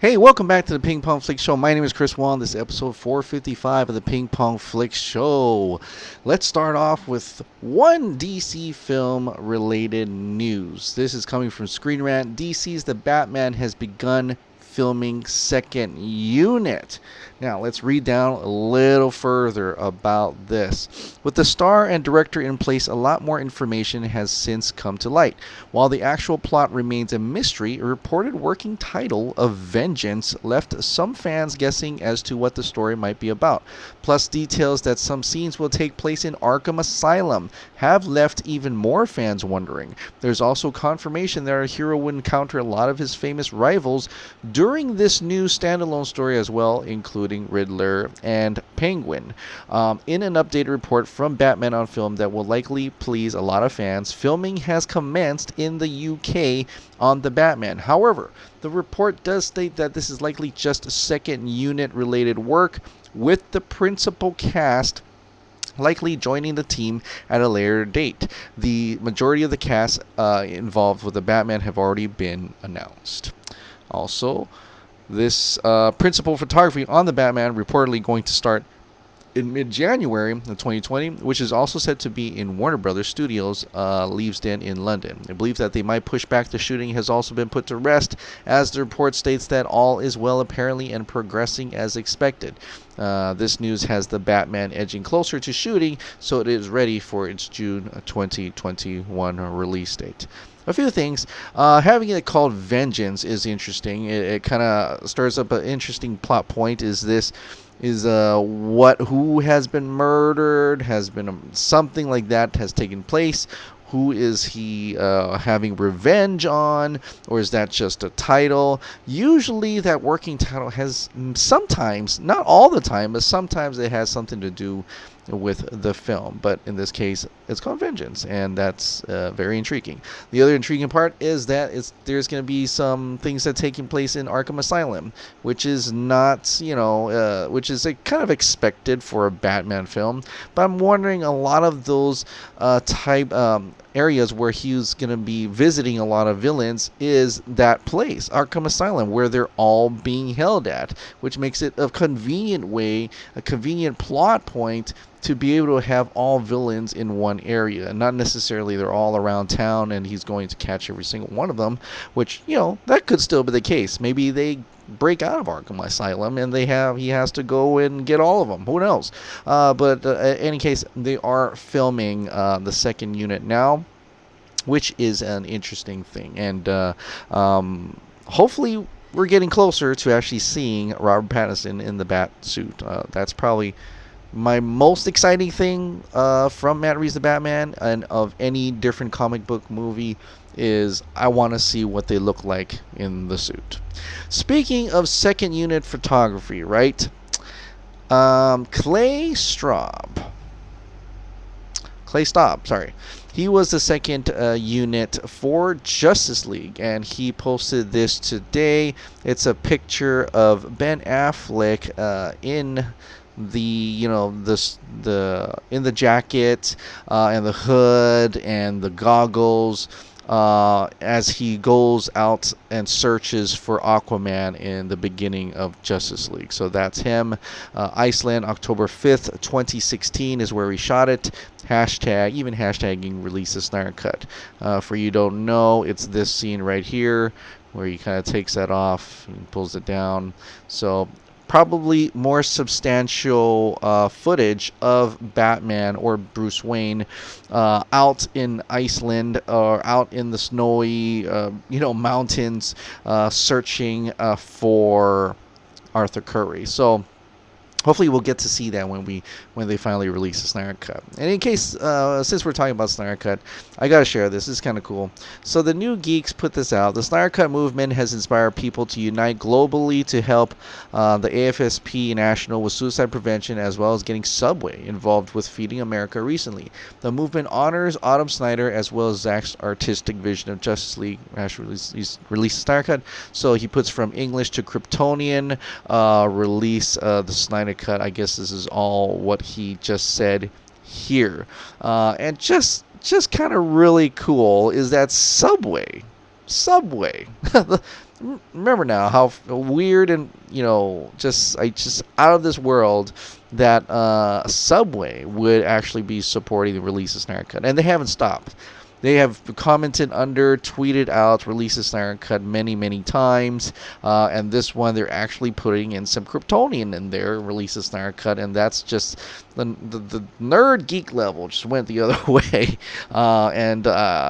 Hey, welcome back to the Ping Pong Flix Show. My name is Chris Wong. This is episode 455 of the Ping Pong Flix Show. Let's start off with one DC film related news. This is coming from Screen Rant. DC's The Batman has begun filming second unit. Now, let's read down a little further about this. With the star and director in place, a lot more information has since come to light. While the actual plot remains a mystery, a reported working title of Vengeance left some fans guessing as to what the story might be about. Plus, details that some scenes will take place in Arkham Asylum have left even more fans wondering. There's also confirmation that our hero would encounter a lot of his famous rivals during this new standalone story as well, including Riddler and Penguin. In an updated report from Batman on Film that will likely please a lot of fans, filming has commenced in the UK on The Batman. However, the report does state that this is likely just second unit related work, with the principal cast likely joining the team at a later date. The majority of the cast involved with the Batman have already been announced. Also, this principal photography on the Batman reportedly going to start in mid-January of 2020, which is also said to be in Warner Brothers Studios, Leavesden in London. I believe that they might push back the shooting has also been put to rest, as the report states that all is well apparently and progressing as expected. This news has the Batman edging closer to shooting, so it is ready for its June 2021 release date. A few things. Having it called Vengeance is interesting. It kind of stirs up an interesting plot point. Who has been murdered? Has been something like that has taken place? Who is he having revenge on? Or is that just a title? Usually that working title has sometimes, not all the time, but sometimes it has something to do with the film. But in this case, it's called Vengeance, and that's very intriguing. The other intriguing part is that there's going to be some things that are taking place in Arkham Asylum, which is not, which is kind of expected for a Batman film. But I'm wondering, a lot of those areas where he's going to be visiting a lot of villains is that place, Arkham Asylum, where they're all being held at, which makes it a convenient plot point to be able to have all villains in one area, and not necessarily they're all around town and he's going to catch every single one of them, which, that could still be the case. Maybe they break out of Arkham Asylum and he has to go and get all of them. Who knows? But in any case, they are filming the second unit now, which is an interesting thing. And hopefully we're getting closer to actually seeing Robert Pattinson in the bat suit. That's probably my most exciting thing from Matt Reeves' The Batman, and of any different comic book movie, is I want to see what they look like in the suit. Speaking of second unit photography, right? Clay Staub, sorry. He was the second unit for Justice League, and he posted this today. It's a picture of Ben Affleck in the in the jacket and the hood and the goggles as he goes out and searches for Aquaman in the beginning of Justice League. So that's him. Iceland, October 5th, 2016 is where he shot it. Hashtagging release the Snyder Cut. For you don't know, it's this scene right here where he kind of takes that off and pulls it down. So probably more substantial footage of Batman or Bruce Wayne out in Iceland or out in the snowy, mountains, searching for Arthur Curry. So hopefully we'll get to see that when they finally release the Snyder Cut. And in case, since we're talking about Snyder Cut, I gotta share this. This is kind of cool. So the New Geeks put this out. The Snyder Cut movement has inspired people to unite globally to help the AFSP National with suicide prevention, as well as getting Subway involved with Feeding America recently. The movement honors Autumn Snyder as well as Zack's artistic vision of Justice League. He's released the Snyder Cut. So he puts from English to Kryptonian, release the Snyder Cut. I guess this is all what he just said here. And just kind of really cool is that Subway remember now how weird and just out of this world that Subway would actually be supporting the release of Snyder Cut, and they haven't stopped. They have commented under, tweeted out, release of Snyder Cut many, many times. And this one, they're actually putting in some Kryptonian in there, release of Snyder Cut. And that's just the nerd geek level just went the other way. And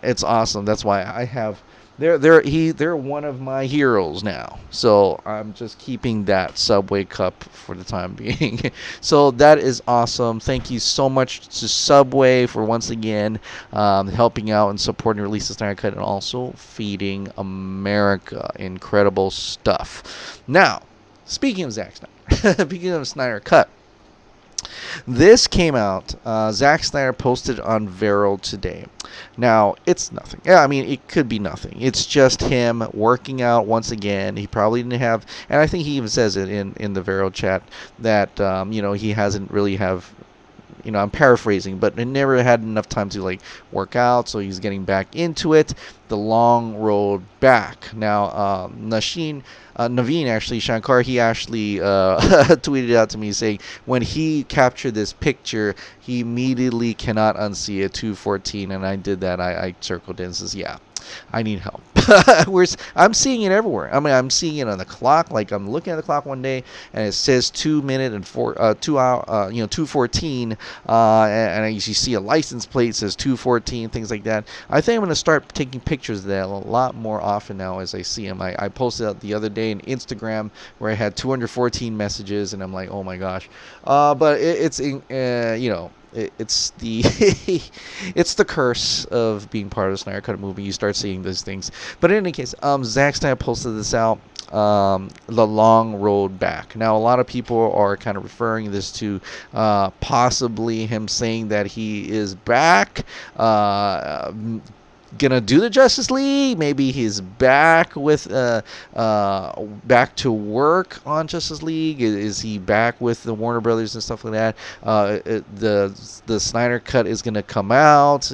it's awesome. That's why I have... They're one of my heroes now. So I'm just keeping that Subway cup for the time being. So that is awesome. Thank you so much to Subway for once again helping out and supporting the release of Snyder Cut and also feeding America. Incredible stuff. Now, speaking of Zack Snyder, speaking of Snyder Cut, this came out. Zack Snyder posted on Vero today. Now, it's nothing. Yeah, I mean, it could be nothing. It's just him working out once again. He probably didn't have, and I think he even says it in the Vero chat that, he hasn't really have, I'm paraphrasing, but he never had enough time to, work out, so he's getting back into it. The long road back. Now, Naveen, actually, Shankar, he actually tweeted out to me saying when he captured this picture, he immediately cannot unsee it, 2:14, and I did that. I circled it and says, yeah, I need help. I'm seeing it everywhere. I mean, I'm seeing it on the clock. Like, I'm looking at the clock one day, and it says 2 minute and 2:14, and you see a license plate says 2:14, things like that. I think I'm going to start taking pictures of that a lot more often now as I see them. I posted out the other day in Instagram where I had 214 messages, and I'm like, oh my gosh. But it's it's the it's the curse of being part of the Snyder Cut movie. You start seeing those things. But in any case, Zack Snyder posted this out. The long road back. Now, a lot of people are kind of referring this to possibly him saying that he is back. Gonna do the Justice League. Maybe he's back with back to work on Justice League. Is he back with the Warner Brothers and stuff like that? The Snyder Cut is gonna come out.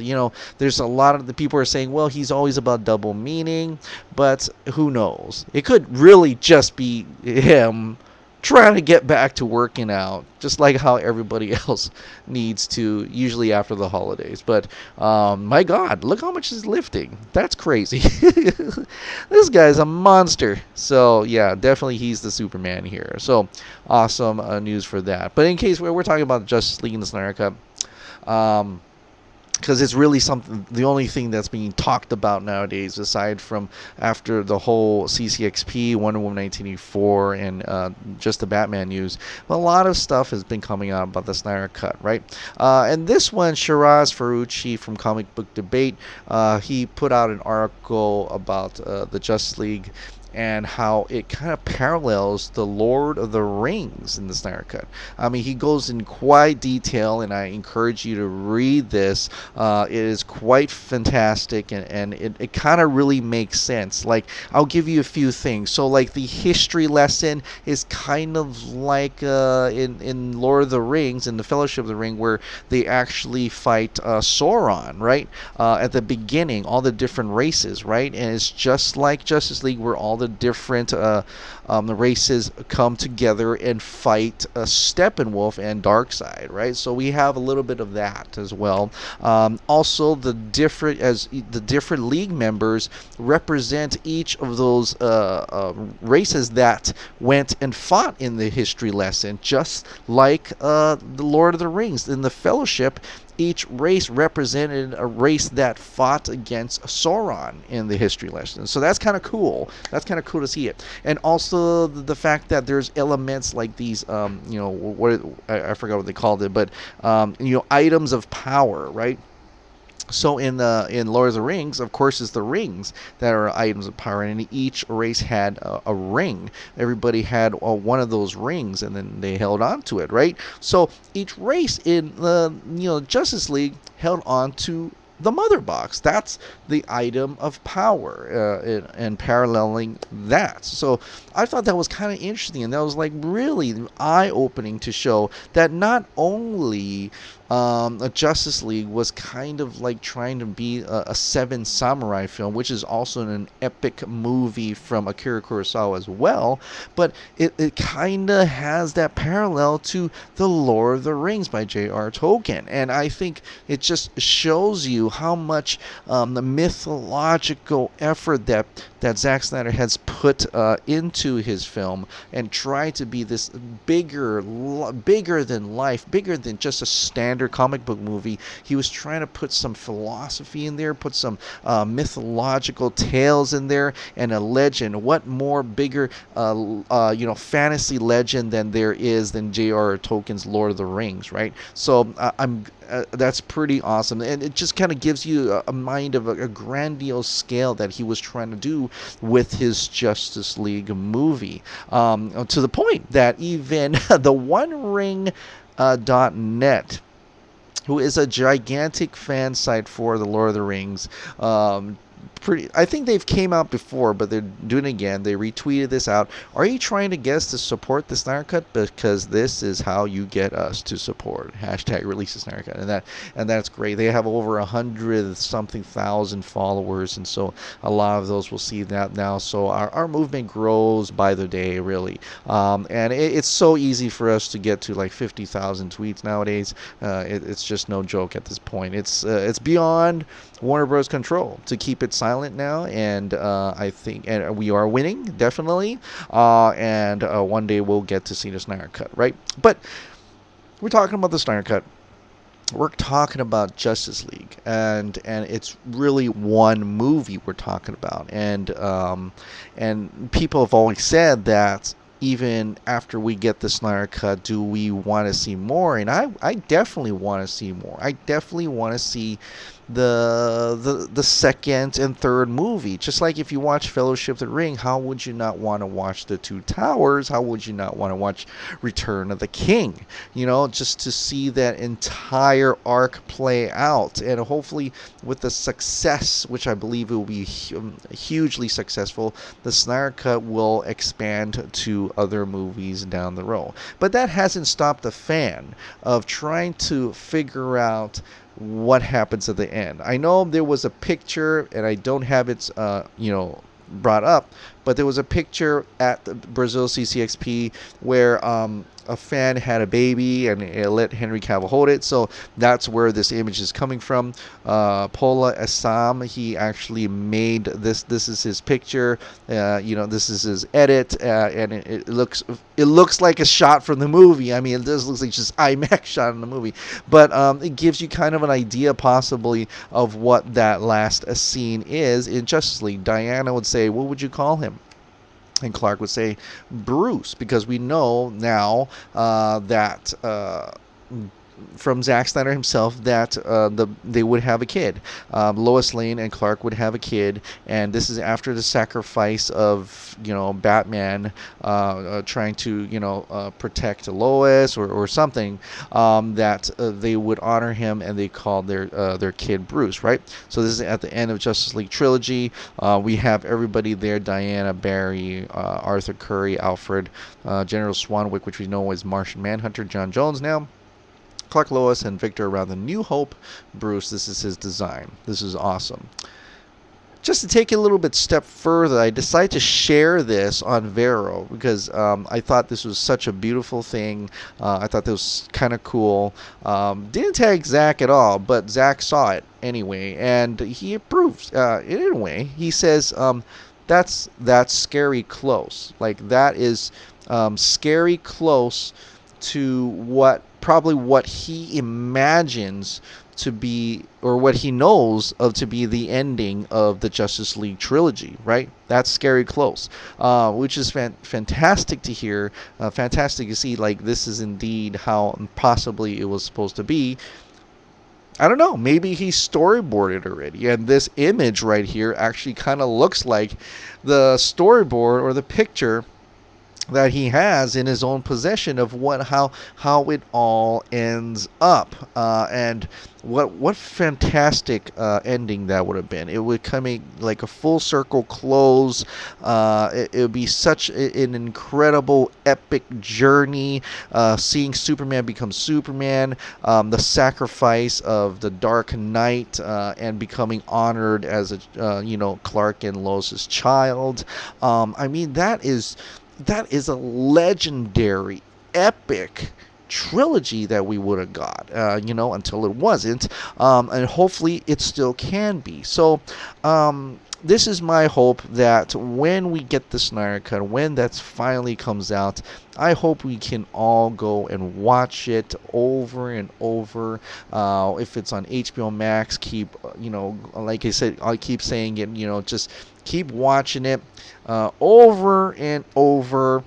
There's a lot of the people are saying, well, he's always about double meaning, but who knows? It could really just be him trying to get back to working out, just like how everybody else needs to, usually after the holidays. But my God, look how much he's lifting. That's crazy. This guy's a monster. So yeah, definitely he's the Superman here. So awesome news for that. But in case we're talking about Justice League and the Snyder Cut, because it's really the only thing that's being talked about nowadays, aside from after the whole CCXP, Wonder Woman 1984, and just the Batman news. But a lot of stuff has been coming out about the Snyder Cut, right? And this one, Shiraz Ferrucci from Comic Book Debate, he put out an article about the Justice League and how it kind of parallels the Lord of the Rings in the Snyder Cut. I mean, he goes in quite detail, and I encourage you to read this. It is quite fantastic, and it kind of really makes sense. Like, I'll give you a few things. So, like, the history lesson is kind of like in Lord of the Rings, in the Fellowship of the Ring, where they actually fight Sauron, right? At the beginning, all the different races, right? And it's just like Justice League, where all the different the races come together and fight Steppenwolf and Darkseid, right? So we have a little bit of that as well. Also, the different league members represent each of those races that went and fought in the history lesson, just like the Lord of the Rings. In the Fellowship, each race represented a race that fought against Sauron in the history lesson. So that's kind of cool. That's kind of cool to see it. And also the fact that there's elements like these, I forgot what they called it, but, items of power, right? So in Lord of the Rings, of course, it's the rings that are items of power, and each race had a ring. Everybody had one of those rings, and then they held on to it, right? So each race in the Justice League held on to the mother box. That's the item of power, and paralleling that. So I thought that was kind of interesting, and that was like really eye-opening to show that not only a Justice League was kind of like trying to be a Seven Samurai film, which is also an epic movie from Akira Kurosawa as well, but it kind of has that parallel to The Lord of the Rings by J.R. Tolkien, and I think it just shows you how much the mythological effort that Zack Snyder has put into his film, and try to be this bigger than life, bigger than just a standard comic book movie. He was trying to put some philosophy in there, put some mythological tales in there, and a legend. What more bigger, fantasy legend than there is than J.R. Tolkien's Lord of the Rings, right? So that's pretty awesome, and it just kind of gives you a mind of a grandiose scale that he was trying to do with his Justice League movie, to the point that even the One Ring .net, who is a gigantic fan site for the Lord of the Rings, I think they've came out before, but they're doing it again. They retweeted this out. Are you trying to guess to support the Snyder Cut? Because this is how you get us to support. # release the Snyder Cut. And that's great. They have over 100-something thousand followers, and so a lot of those will see that now. So our movement grows by the day, really. And it's so easy for us to get to like 50,000 tweets nowadays. It's just no joke at this point. It's beyond Warner Bros. Control to keep it silent now, and I think and we are winning, definitely, and one day we'll get to see the Snyder Cut, right? But we're talking about the Snyder Cut. We're talking about Justice League, and it's really one movie we're talking about, and people have always said that even after we get the Snyder Cut, do we want to see more? And I definitely want to see more. I definitely want to see the second and third movie. Just like if you watch Fellowship of the Ring, how would you not want to watch The Two Towers? How would you not want to watch Return of the King? Just to see that entire arc play out. And hopefully with the success, which I believe it will be hugely successful, the Snyder Cut will expand to other movies down the road. But that hasn't stopped the fan of trying to figure out what happens at the end. I know there was a picture, and I don't have it, brought up, but there was a picture at the Brazil CCXP where a fan had a baby and it let Henry Cavill hold it. So that's where this image is coming from. Paula Assam, he actually made this. This is his picture. This is his edit, and it looks like a shot from the movie. I mean, it does look like just IMAX shot in the movie, but it gives you kind of an idea possibly of what that last scene is in Justice League. Diana would say, "What would you call him?" And Clark would say Bruce, because we know now that from Zack Snyder himself that they would have a kid. Lois Lane and Clark would have a kid, and this is after the sacrifice of Batman trying to protect Lois or something, that they would honor him, and they called their kid Bruce, right? So this is at the end of Justice League Trilogy. We have everybody there: Diana, Barry, Arthur Curry, Alfred, General Swanwick, which we know as Martian Manhunter, John Jones now, Clark, Lois, and Victor around the New Hope. Bruce, this is his design. This is awesome. Just to take it a little bit step further, I decided to share this on Vero because I thought this was such a beautiful thing. I thought this was kind of cool. Didn't tag Zach at all, but Zach saw it anyway, and he approves it in a way. He says, that's scary close. Like, that is scary close to what he imagines to be, or what he knows of to be, the ending of the Justice League trilogy, right? That's scary close, which is fantastic to hear, fantastic to see, like, this is indeed how possibly it was supposed to be. I don't know, maybe he storyboarded already, and this image right here actually kind of looks like the storyboard or the picture that he has in his own possession of how it all ends up, and what fantastic ending that would have been. It would come like a full circle close. It would be such an incredible epic journey, seeing Superman become Superman, the sacrifice of the Dark Knight, and becoming honored as a Clark and Lois's child. I mean, that is a legendary, epic trilogy that we would have got, until it wasn't, and hopefully it still can be. So, this is my hope that when we get the Snyder Cut, when that finally comes out, I hope we can all go and watch it over and over. If it's on HBO Max, keep, like I said, I keep saying it, just keep watching it over and over.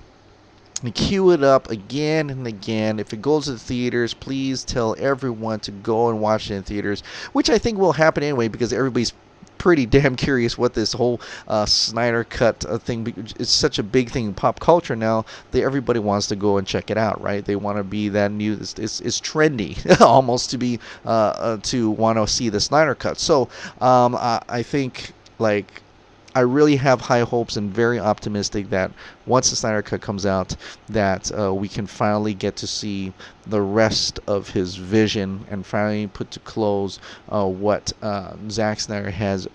And queue it up again and again. If it goes to the theaters, please tell everyone to go and watch it in theaters, which I think will happen anyway because everybody's pretty damn curious what this whole Snyder Cut thing. It's such a big thing in pop culture now that everybody wants to go and check it out, right? They want to be that new. It's trendy almost to be to want to see the Snyder Cut. So I think I really have high hopes and very optimistic that once the Snyder Cut comes out, that we can finally get to see the rest of his vision and finally put to close what Zack Snyder has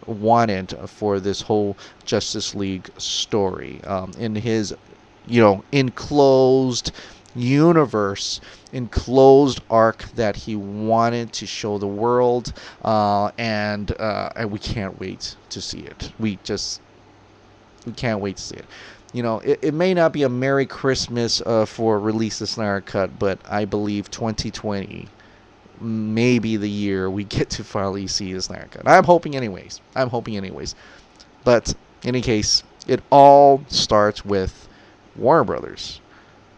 wanted for this whole Justice League story in his, enclosed universe, enclosed arc that he wanted to show the world, and we can't wait to see it. We can't wait to see it. It may not be a Merry Christmas for release of Snyder Cut, but I believe 2020 may be the year we get to finally see the Snyder Cut. I'm hoping anyways. But in any case, it all starts with Warner Brothers.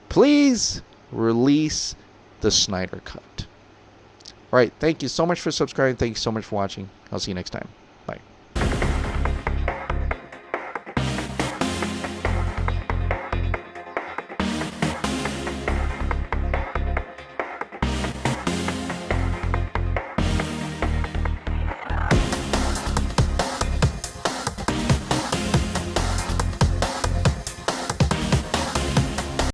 Please release the Snyder Cut. All right. Thank you so much for subscribing. Thank you so much for watching. I'll see you next time. Bye.